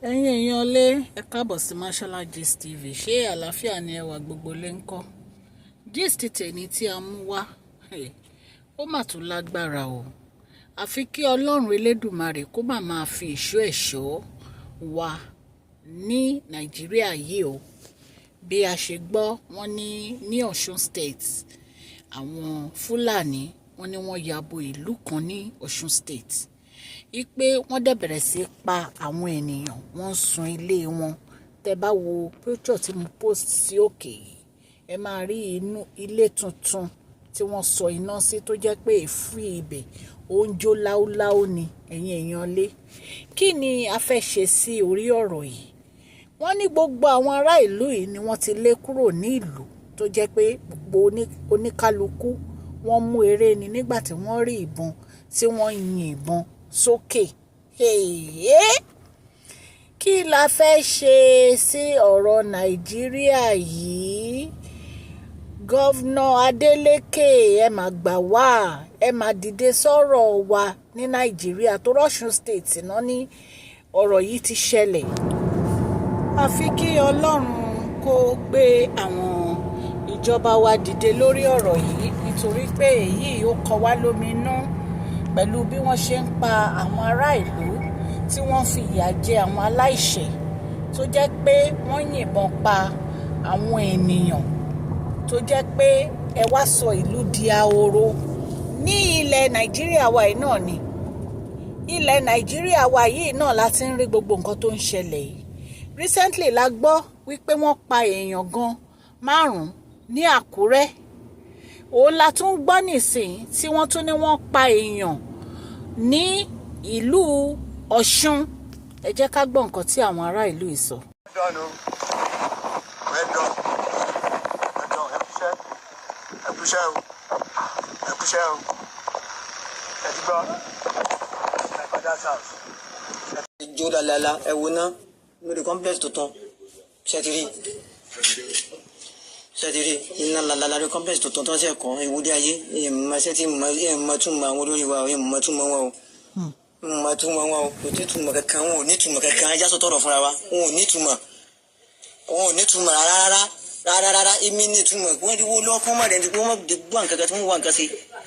ẹ̀yin èèyàn lé ẹ káàbọ̀ sí Mashola Gist TV. Ṣé àlàáfíà ni ẹwà gbogbo lé ń kọ́? Gist tèmi tí a mú wá ó mà tún lágbára o. Àfi kí Ọlọ́run Elédùmarè kó máa fi ìṣọ́ ẹ̀ṣọ́ wa ní Nàìjíríà yìí o. Bí a ṣe gbọ́ wọ́n ní Ọ̀ṣun State àwọn Fulani wọ́n ní wọ́n yabo ìlú kan ní Ọ̀ṣun State. Ipe wọ́n dẹ̀ bẹ̀rẹ̀ sí pa àwọn ènìyàn, wọ́n sun ilé wọn. Tẹ́ bá wo picture tí mo post sí òkè yìí, ẹ máa rí inú ilé tuntun tí wọ́n sọ iná sí tó jẹ́ pé èéfín ibẹ̀ ó ń jó láúláú ni ẹ̀yin èèyàn lé. Kí ni a fẹ́ ṣe sí orí ọ̀rọ̀ yìí? Wọ́n ní gbogbo àwọn ará ìlú yìí ni wọ́n ti lé kúrò ní ìlú tó jẹ́ pé gbogbo oníkálukú wọ́n mú eré ni nígbà tí wọ́n rí ìbọn tí wọ́n yin ìbọn sókè. Kí la fẹ́ ṣe sí ọ̀rọ̀ Nàìjíríà yìí? Gọ́vnà Adeleke ẹ máa gbà wá, ẹ máa dìde sọ̀rọ̀ wa ní Nàìjíríà tó Ọ̀ṣun State náà ní ọ̀rọ̀ yìí ti ṣẹlẹ̀. Àfi kí Ọlọ́run kó gbé àwọn ìjọba wa dìde lórí ọ̀rọ̀ yìí nítorí pé èyí ó kọ wá lóminú pẹ̀lú bí wọ́n ṣe ń pa àwọn ará ìlú tí wọ́n fi ìyà jẹ àwọn aláìṣẹ̀ tó jẹ́ pé wọ́n yìnbọn pa àwọn ènìyàn tó jẹ́ pé ẹ wá sọ ìlú di ahoro ní ilẹ̀ Nàìjíríà wa yìí náà ni. Ilẹ̀ Nàìjíríà wa yìí náà la ti ń rí gbogbo nǹkan tó ń ṣẹlẹ̀ yìí. Recently la gbọ́ wípé wọ́n pa èèyàn gan 5 ní Àkúrẹ́. Òun la tún gbọ́ nísìnyí tí wọ́n tún ní wọ́n pa èèyàn ní ìlú Ọ̀ṣun. Ẹ jẹ́ ká gbọ́ nǹkan tí àwọn ará ìlú yìí sọ. Ìjó lálálá ẹ̀wò náà lórí complex tuntun ṣẹ́tìrì iná lálálá lórí complex tuntun tó ń ṣẹ̀kọ́ ìwúdí ayé ìmọ̀ṣẹ́ tí ìmọ̀túnmọ̀ àwọn olórí wa ìmọ̀túnmọ̀ wọn o ìmọ̀túnmọ̀ wọn o kò tí túmọ̀ kankan wọn ò ní túmọ̀ kankan ẹjá sọ tọrọ fúnra wa wọn ò ní túmọ̀ rárá èmi ní túmọ̀ wọ́n ti wó lọ́kọ́ mọ́ rẹ̀ wọ́n ti gbọ́ nǹkan kan tí wọ́n wà nǹkan sí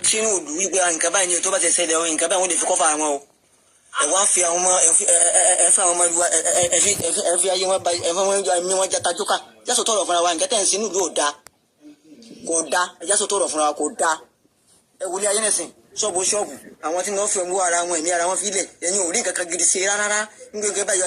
sínú òdù wípé nǹkan báyìí ni tó bá ti ṣẹlẹ̀ nǹkan báyìí wọ́n lè fi kọ́fà wọn o ẹ̀wọ́n fi àwọn ọmọ ẹ̀fẹ́ àwọn ọmọ ẹ̀fẹ́ ayé wọn báyìí ẹ̀fẹ́ wọn ẹ̀mí wọn jata jókà jásọ tọrọ fúnra wa nǹkan tẹ̀ ń sinú ìlú kò dá jásọ tọrọ fúnra wa kò dá ẹ̀wòlé ayé nẹ̀sìn ṣọ́ọ̀bù àwọn tí wọ́n fi ẹ̀mú ara wọn ẹ̀mí ara wọn fi lẹ̀ ẹ̀yin ò rí nǹkan kan gidi ṣe rárá ń gbẹgbẹ́ báyìí.